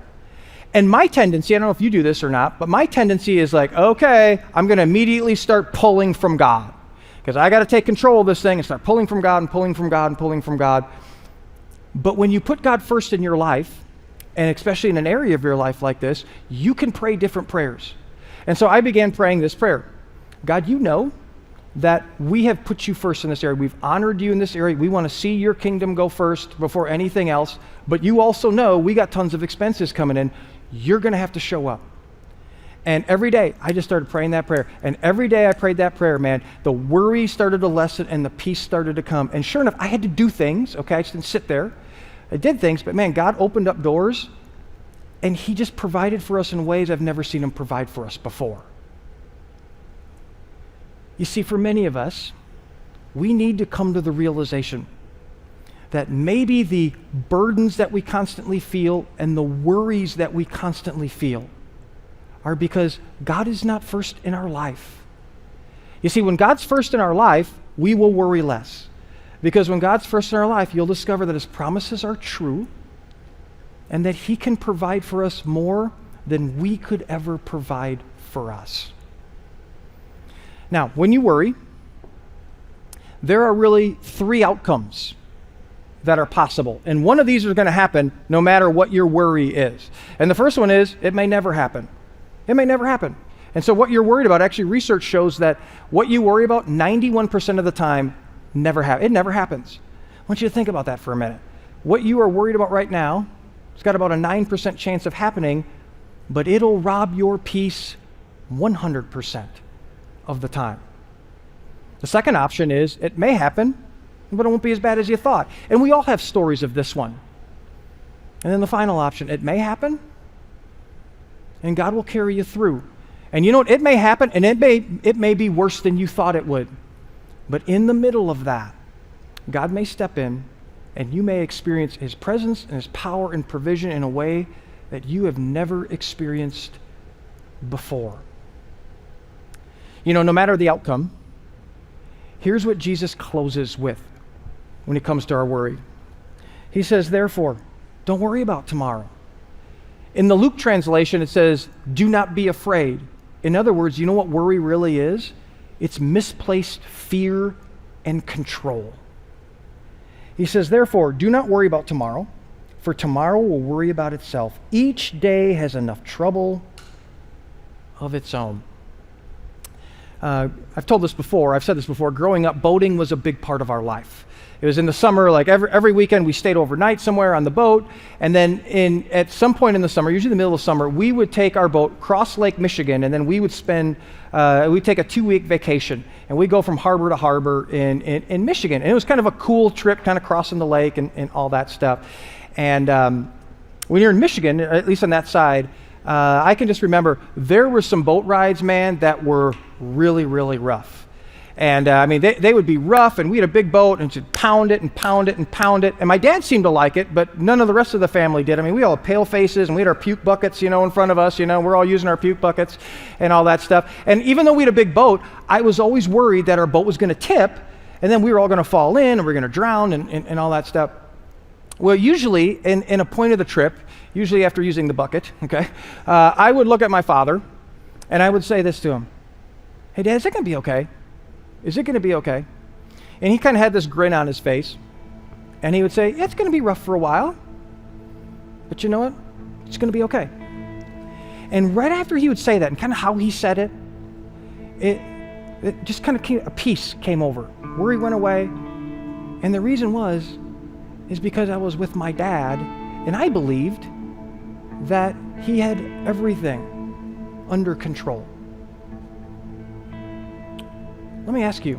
And my tendency, I don't know if you do this or not, but my tendency is like, okay, I'm going to immediately start pulling from God because I got to take control of this thing and start pulling from God and pulling from God and pulling from God. But when you put God first in your life, and especially in an area of your life like this, you can pray different prayers. And so I began praying this prayer. God, you know that we have put you first in this area. We've honored you in this area. We want to see your kingdom go first before anything else. But you also know we got tons of expenses coming in. You're going to have to show up. And every day, I just started praying that prayer. And every day I prayed that prayer, man, the worry started to lessen and the peace started to come. And sure enough, I had to do things, okay? I just didn't sit there. I did things, but man, God opened up doors, and he just provided for us in ways I've never seen him provide for us before. You see, for many of us, we need to come to the realization that maybe the burdens that we constantly feel and the worries that we constantly feel are because God is not first in our life. You see, when God's first in our life, we will worry less. Because when God's first in our life, you'll discover that his promises are true and that he can provide for us more than we could ever provide for us. Now, when you worry, there are really three outcomes that are possible. And one of these is going to happen no matter what your worry is. And the first one is, it may never happen. It may never happen. And so what you're worried about, actually research shows that what you worry about 91% of the time it never happens. I want you to think about that for a minute. What you are worried about right now, it's got about a 9% chance of happening, but it'll rob your peace 100% of the time. The second option is it may happen, but it won't be as bad as you thought. And we all have stories of this one. And then the final option, it may happen, and God will carry you through. And you know what? It may happen, and it may be worse than you thought it would. But in the middle of that, God may step in, and you may experience his presence and his power and provision in a way that you have never experienced before. You know, no matter the outcome, here's what Jesus closes with when it comes to our worry. He says, therefore, don't worry about tomorrow. In the Luke translation, it says, do not be afraid. In other words, you know what worry really is? It's misplaced fear and control. He says, therefore, do not worry about tomorrow, for tomorrow will worry about itself. Each day has enough trouble of its own. I've said this before, growing up, boating was a big part of our life. It was in the summer, like every weekend we stayed overnight somewhere on the boat, and then at some point in the summer, usually the middle of summer, we would take our boat cross Lake Michigan, and then we would we'd take a 2-week vacation, and we'd go from harbor to harbor in Michigan. And it was kind of a cool trip, kind of crossing the lake and all that stuff. And when you're in Michigan, at least on that side, I can just remember there were some boat rides, man, that were really, really rough. And I mean, they would be rough, and we had a big boat, and she'd pound it and pound it and pound it. And my dad seemed to like it, but none of the rest of the family did. I mean, we all had pale faces, and we had our puke buckets, in front of us. We're all using our puke buckets and all that stuff. And even though we had a big boat, I was always worried that our boat was going to tip, and then we were all going to fall in, and we were going to drown and all that stuff. Well, usually, in a point of the trip, usually after using the bucket, I would look at my father, and I would say this to him, hey, Dad, is it going to be okay? Is it going to be okay? And he kind of had this grin on his face, and he would say, yeah, it's going to be rough for a while, but you know what? It's going to be okay. And right after he would say that, and kind of how he said it, it just kind of a peace came over. Worry went away, and the reason is because I was with my dad, and I believed that he had everything under control. Let me ask you,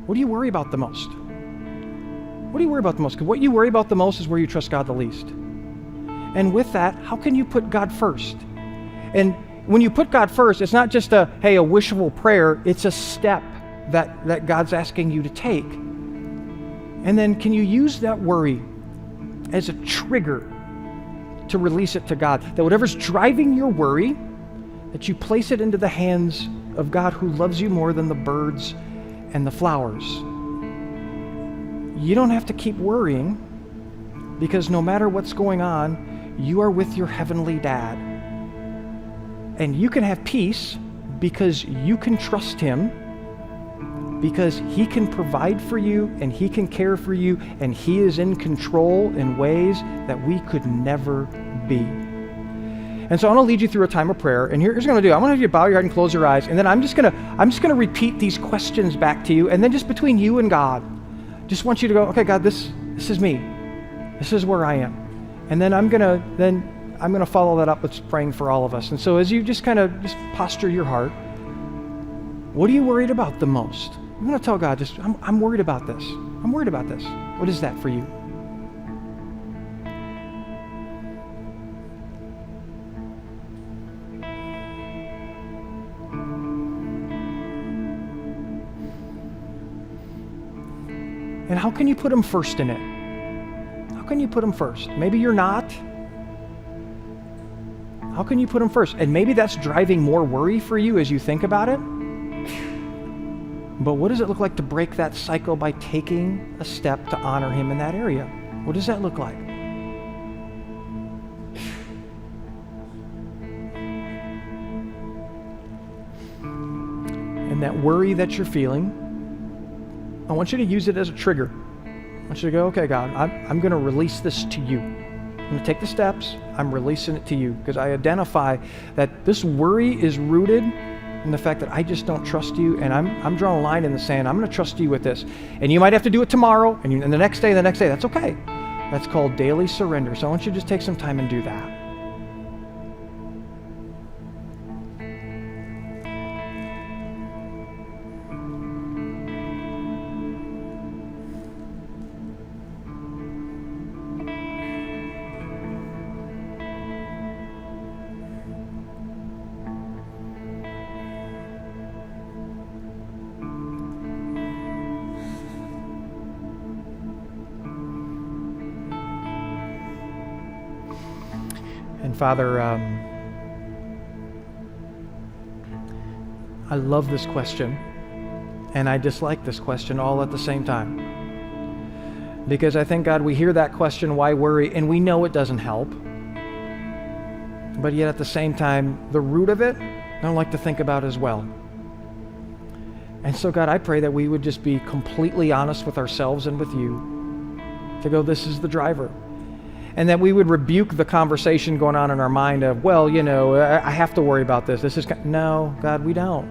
what do you worry about the most? What do you worry about the most? Because what you worry about the most is where you trust God the least. And with that, how can you put God first? And when you put God first, it's not just a wishful prayer, it's a step that God's asking you to take. And then can you use that worry as a trigger to release it to God? That whatever's driving your worry, that you place it into the hands of God who loves you more than the birds and the flowers. You don't have to keep worrying, because no matter what's going on, you are with your heavenly Dad. And you can have peace because you can trust him, because he can provide for you and he can care for you, and he is in control in ways that we could never be. And so I want to lead you through a time of prayer. And here's what I'm going to do. I'm going to have you bow your head and close your eyes. And then I'm just going to repeat these questions back to you. And then just between you and God, just want you to go, okay, God, this is me. This is where I am. And then I'm going to follow that up with praying for all of us. And so as you just posture your heart, what are you worried about the most? I'm going to tell God, I'm worried about this. I'm worried about this. What is that for you? And how can you put him first in it? can you put him first? Maybe you're not. How can you put him first? And maybe that's driving more worry for you as you think about it. But what does it look like to break that cycle by taking a step to honor him in that area? What does that look like? And that worry that you're feeling, I want you to use it as a trigger. I want you to go, okay, God, I'm going to release this to you. I'm going to take the steps. I'm releasing it to you because I identify that this worry is rooted in the fact that I just don't trust you, and I'm drawing a line in the sand. I'm going to trust you with this. And you might have to do it tomorrow, and the next day, that's okay. That's called daily surrender. So I want you to just take some time and do that. And Father, I love this question, and I dislike this question all at the same time. Because I think, God, we hear that question, why worry? And we know it doesn't help. But yet at the same time, the root of it, I don't like to think about as well. And so, God, I pray that we would just be completely honest with ourselves and with you to go, this is the driver. And that we would rebuke the conversation going on in our mind of, well, you know, I have to worry about this. No, God, we don't.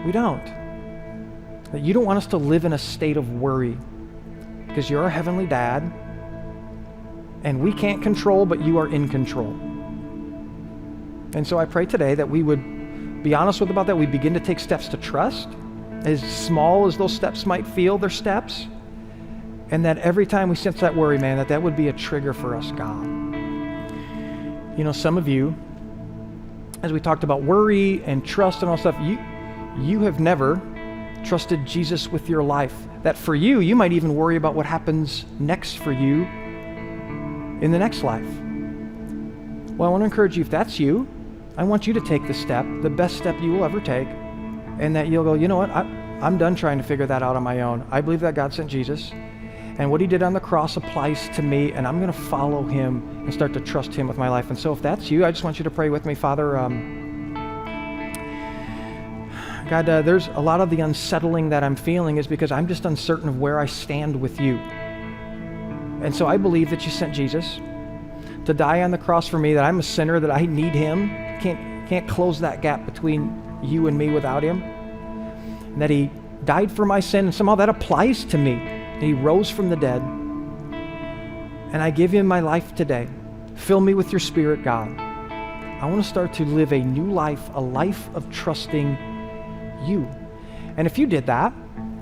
We don't. That you don't want us to live in a state of worry because you're our heavenly dad and we can't control, but you are in control. And so I pray today that we would be honest with about that. We begin to take steps to trust, as small as those steps might feel, they're steps. And that every time we sense that worry, man, that would be a trigger for us, God. You know, some of you, as we talked about worry and trust and all stuff, you have never trusted Jesus with your life. That for you, you might even worry about what happens next for you in the next life. Well, I want to encourage you, if that's you, I want you to take the step, the best step you will ever take, and that you'll go, you know what, I'm done trying to figure that out on my own. I believe that God sent Jesus. And what he did on the cross applies to me, and I'm going to follow him and start to trust him with my life. And so if that's you, I just want you to pray with me. Father, God, there's a lot of the unsettling that I'm feeling is because I'm just uncertain of where I stand with you. And so I believe that you sent Jesus to die on the cross for me, that I'm a sinner, that I need him. Can't close that gap between you and me without him. And that he died for my sin, and somehow that applies to me. He rose from the dead, and I give him my life today. Fill me with your Spirit, God. I want to start to live a new life, a life of trusting you. And if you did that,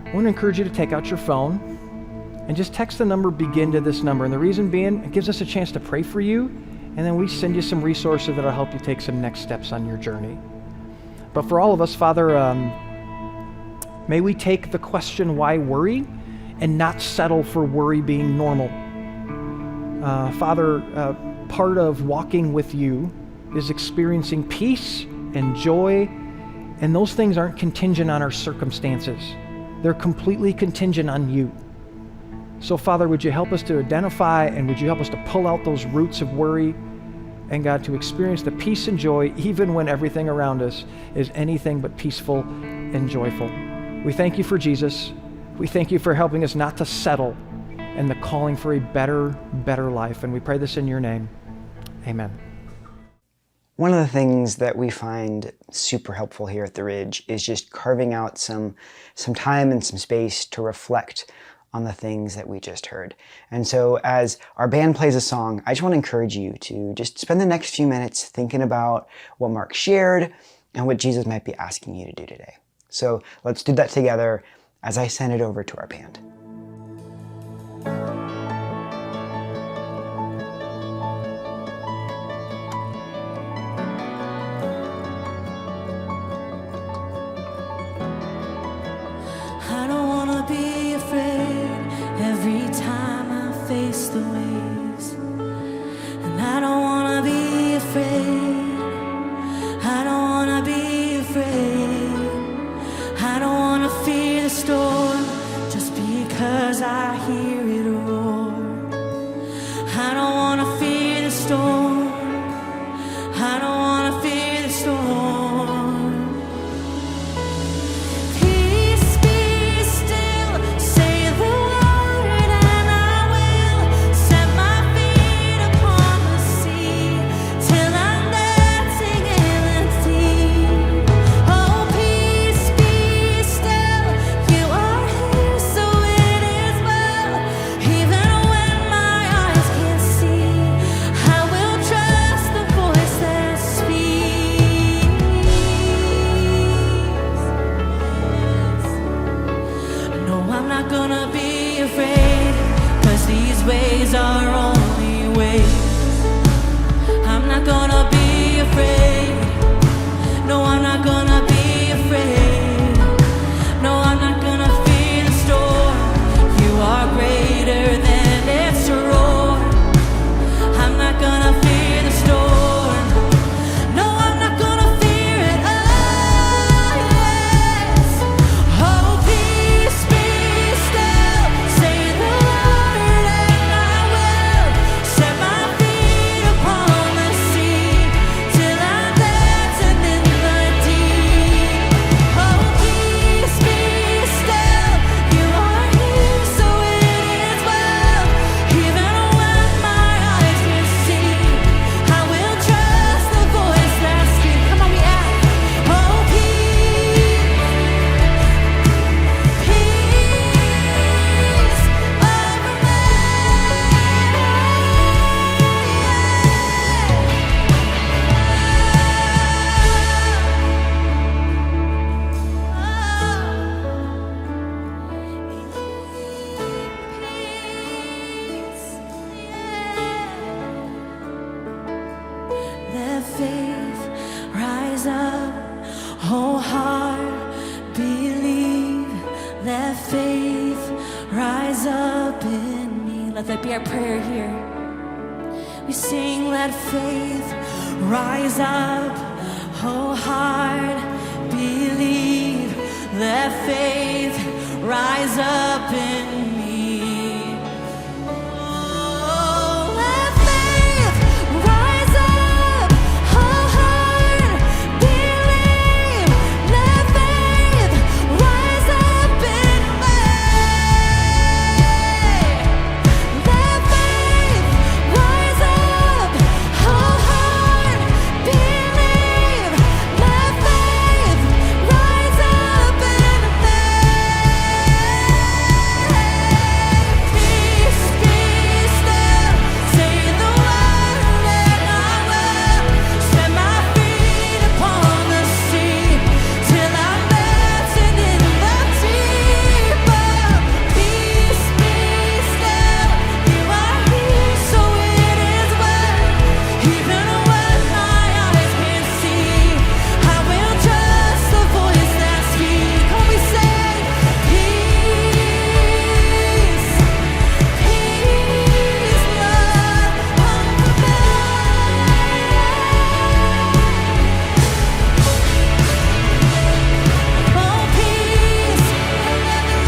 I want to encourage you to take out your phone and just text the number begin to this number. And the reason being, it gives us a chance to pray for you, and then we send you some resources that will help you take some next steps on your journey. But for all of us, Father, may we take the question, why worry? And not settle for worry being normal. Father, part of walking with you is experiencing peace and joy, and those things aren't contingent on our circumstances. They're completely contingent on you. So Father, would you help us to identify, and would you help us to pull out those roots of worry, and God, to experience the peace and joy even when everything around us is anything but peaceful and joyful. We thank you for Jesus. We thank you for helping us not to settle and the calling for a better life. And we pray this in your name. Amen. One of the things that we find super helpful here at the Ridge is just carving out some time and some space to reflect on the things that we just heard. And so as our band plays a song, I just want to encourage you to just spend the next few minutes thinking about what Mark shared and what Jesus might be asking you to do today. So let's do that together as I send it over to our band. I don't wanna be afraid every time I face the waves. faith rise up. Oh heart, believe. Let faith rise up in me. Let that be our prayer here. We sing, let faith rise up. Oh heart, believe. Let faith rise up in me. Oh, let faith rise up. Oh heart, believe. Let faith rise up in me. Let faith rise up. Oh heart, believe. Let faith rise up in me. Peace, be still. Say the word and I will set my feet upon the sea till I'm dancing in the deep. Peace, be still. You are here, so it is well. Even when my eyes can't see, I will trust the voice that speaks. When we say peace, peace, love, oh peace, Lord,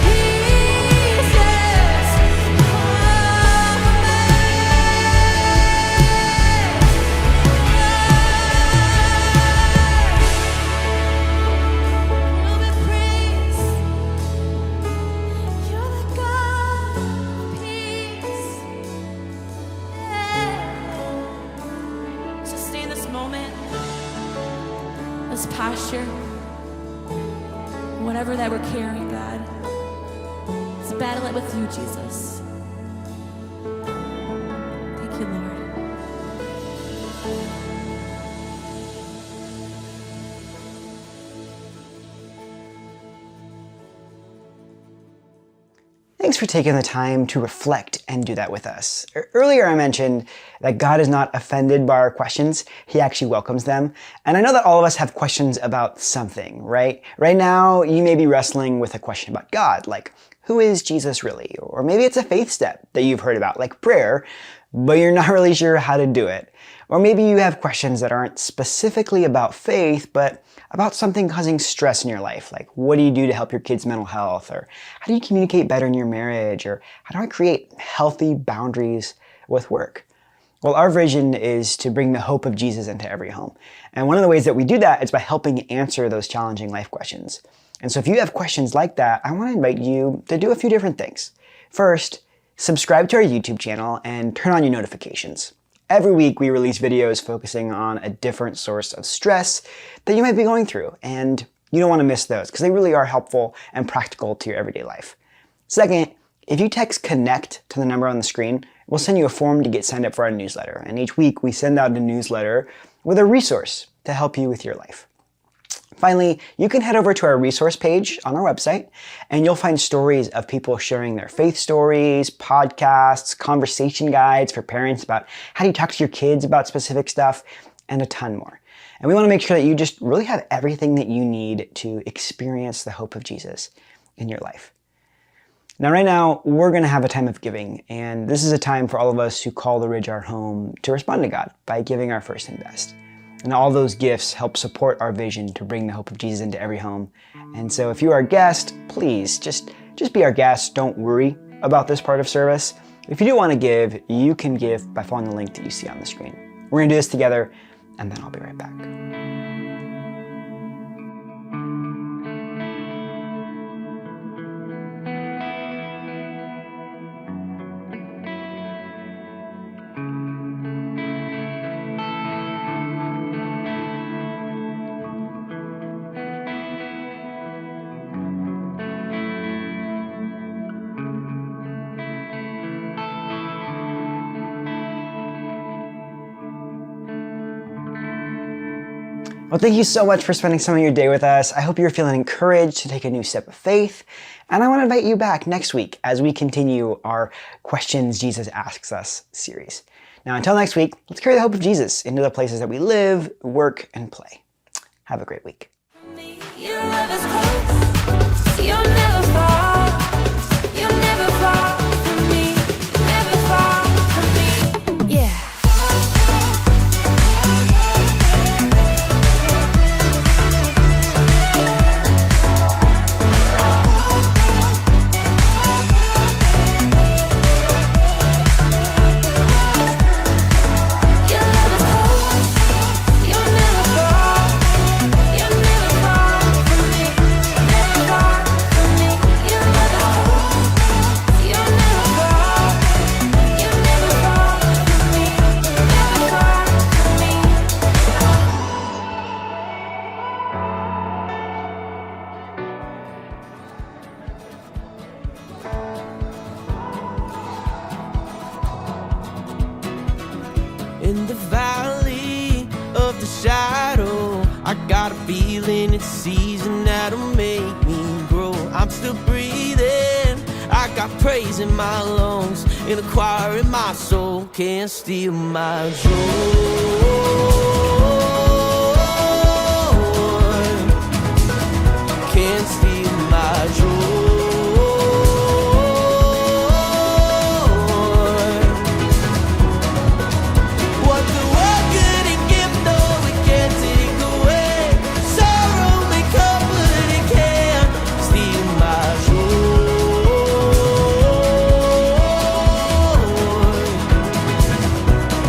peace, yes, you'll be praised. You're the God of peace. Yeah. So stay in this moment, this posture, whatever that we're carrying, God. Let's battle it with you, Jesus. Thank you, Lord. Thanks for taking the time to reflect and do that with us. Earlier I mentioned that God is not offended by our questions, He actually welcomes them. And I know that all of us have questions about something, right? Right now you may be wrestling with a question about God, like who is Jesus really? Or maybe it's a faith step that you've heard about, like prayer, but you're not really sure how to do it. Or maybe you have questions that aren't specifically about faith, but about something causing stress in your life, like what do you do to help your kids' mental health? Or how do you communicate better in your marriage? Or how do I create healthy boundaries with work? Well, our vision is to bring the hope of Jesus into every home. And one of the ways that we do that is by helping answer those challenging life questions. And so if you have questions like that, I want to invite you to do a few different things. First, subscribe to our YouTube channel and turn on your notifications. Every week we release videos focusing on a different source of stress that you might be going through, and you don't want to miss those because they really are helpful and practical to your everyday life. Second, if you text CONNECT to the number on the screen, we'll send you a form to get signed up for our newsletter, and each week we send out a newsletter with a resource to help you with your life. Finally, you can head over to our resource page on our website, and you'll find stories of people sharing their faith stories, podcasts, conversation guides for parents about how do you talk to your kids about specific stuff, and a ton more. And we want to make sure that you just really have everything that you need to experience the hope of Jesus in your life. Now, right now, we're going to have a time of giving, and this is a time for all of us who call the Ridge our home to respond to God by giving our first and best. And all those gifts help support our vision to bring the hope of Jesus into every home. And so if you are a guest, please just be our guest. Don't worry about this part of service. If you do want to give, you can give by following the link that you see on the screen. We're going to do this together, and then I'll be right back. Well, thank you so much for spending some of your day with us. I hope you're feeling encouraged to take a new step of faith. And I want to invite you back next week as we continue our Questions Jesus Asks Us series. Now, until next week, let's carry the hope of Jesus into the places that we live, work, and play. Have a great week. Your love is close. You'll never fall. You'll never fall from me. Never fall from me. Yeah. Your love is close. You'll never fall. You'll never fall from me. Never fall from me. Your love is close. You'll never fall. You'll never fall from me. Never fall from me. In the valley of the shadow, I got a feeling it's season that'll make me grow. I'm still breathing, I got praise in my lungs, in a choir in my soul, can't steal my joy. Can't steal my joy. What the world couldn't give, no, it can't take away. Sorrow may come, but it can't steal my joy.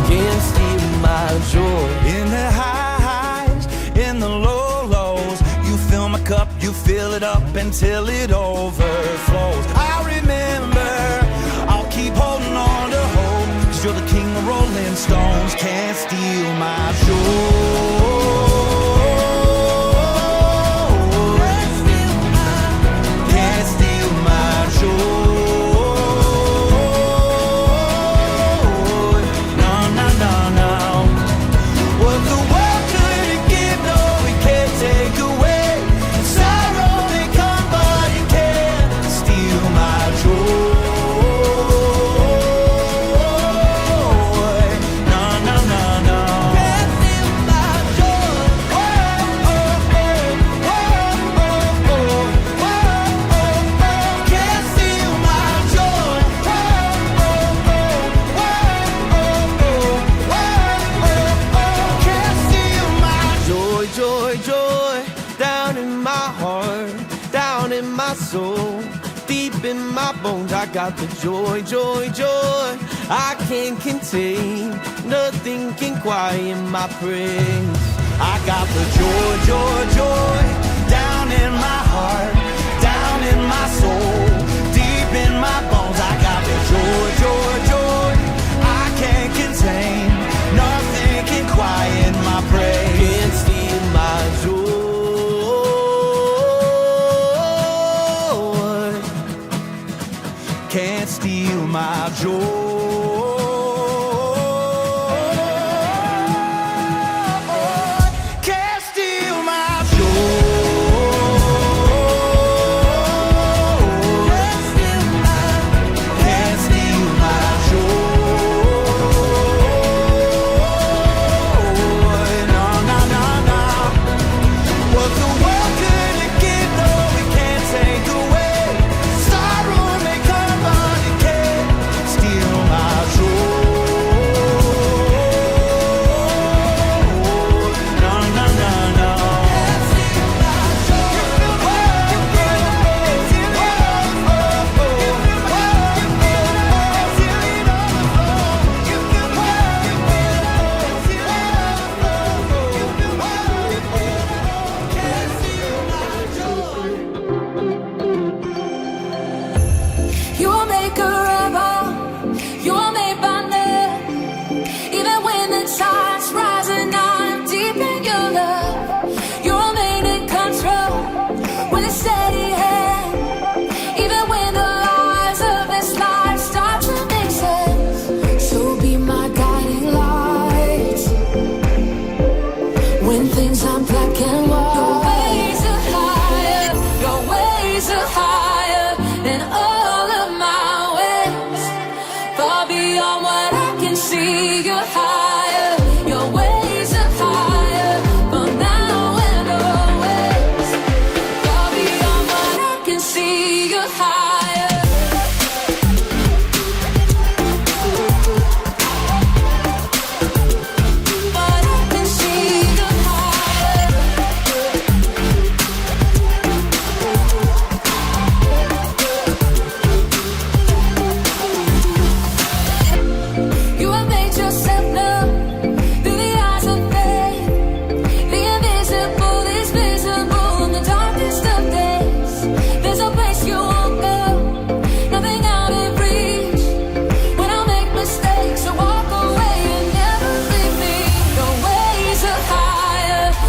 Can't steal my joy. In the highs, in the lows, you fill my cup, you fill it up until it overflows. I remember, I'll keep holding on to hope, 'cause you're the king of rolling stones, can't steal my joy. Can't steal my joy. No, no, no, no. What the world couldn't give, no, it can't take away. Sorrow may come, but it can't steal my joy. No, no, no, no. Can't steal my joy. Oh, oh, oh, oh, oh, oh, oh, oh, oh. Can't steal my joy. Oh, oh, oh, oh, oh, oh, oh, oh. Can't steal my Joy, joy, joy, down in my heart, down in my soul, deep in my bones. I got the joy, joy, joy, I can't contain. Nothing can quiet my praise. I got the joy, joy, joy, down in my heart, down in my soul, deep in my bones. I got the joy, joy, joy, I can't contain. Nothing can quiet my praise. Can't steal my joy. Can't steal my joy. Can't steal my joy.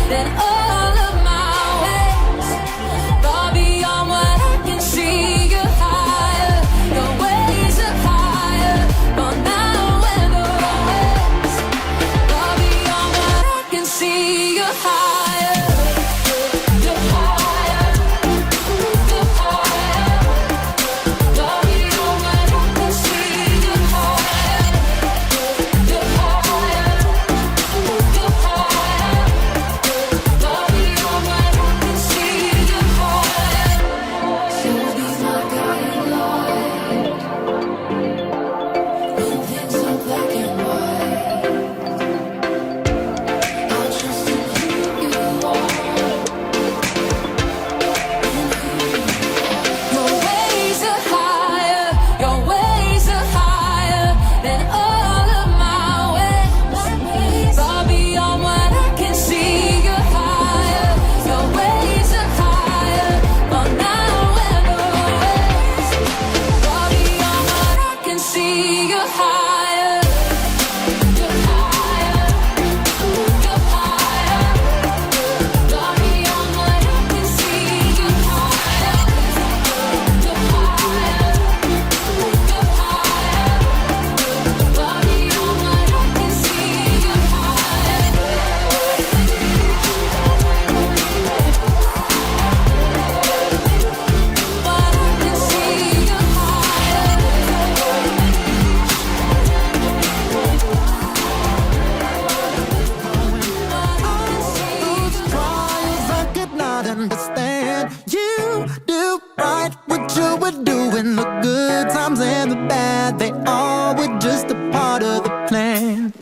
than all of my ways. Far beyond what I can see, you're higher. Your ways are higher, for now and always. Far beyond what I can see, you're higher. You're higher. You're higher. Far beyond what I can see, you're higher. You're higher. You're higher. Far beyond what I can see, you're higher. You'll be my guiding light when things are black and white. I'll trust in who you are and who you are. Your ways are higher. Your ways are higher than all of my ways. Far beyond what I can see, you're higher. Your ways are higher, for now and always. Far beyond what I can see, you're higher. You're higher. You're higher. Far beyond what I can see, you're higher. You're higher. You're higher. Far beyond what I can see, you're higher. What I can see, you're higher. Those trials I could not understand. You do right what you were doing. The good times and the bad, they all were just a part of the plan.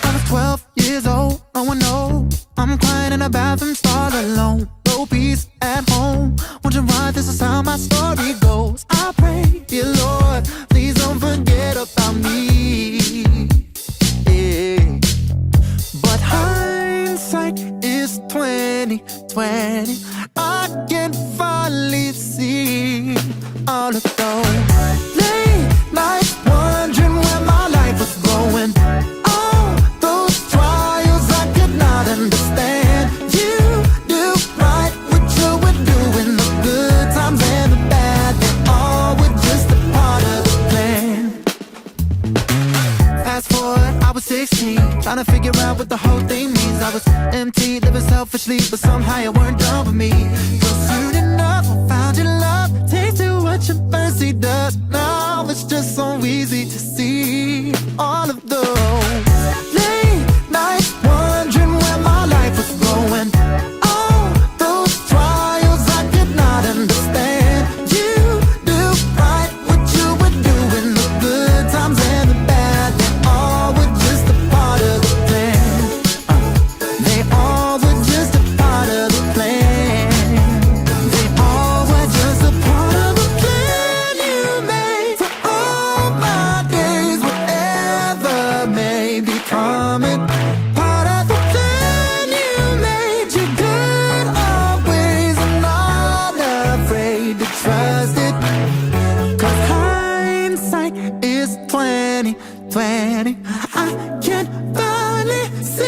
I was 12 years old, no one knows. I'm crying in a bathroom stall alone. No peace at home. Wondering why this is how my story goes. I pray, dear Lord, please don't forget about me. Yeah. But hindsight is 20/20. I can finally see all of those late nights wondering where my life was going. All those trials I could not understand. You do right what you were doing. The good times and the bad, they all were just a part of the plan. Fast forward, I was 16, trying to figure out what the whole thing means. I was empty, living selfishly, but somehow you weren't done with me. So soon enough, I found your love. Taste to what your mercy does. Now it's just so easy to see all of those late nights wondering where my life was going. All those trials I could not understand. You do right what you were doing. The good times and the bad, they all were just a part of the plan. They all were just a part of the plan. They all were just a part of the plan you made for all my days, whatever may be coming. Part of the plan you made, you're good always. I'm not afraid to trust it. 'Cause hindsight is 20/20. I can finally see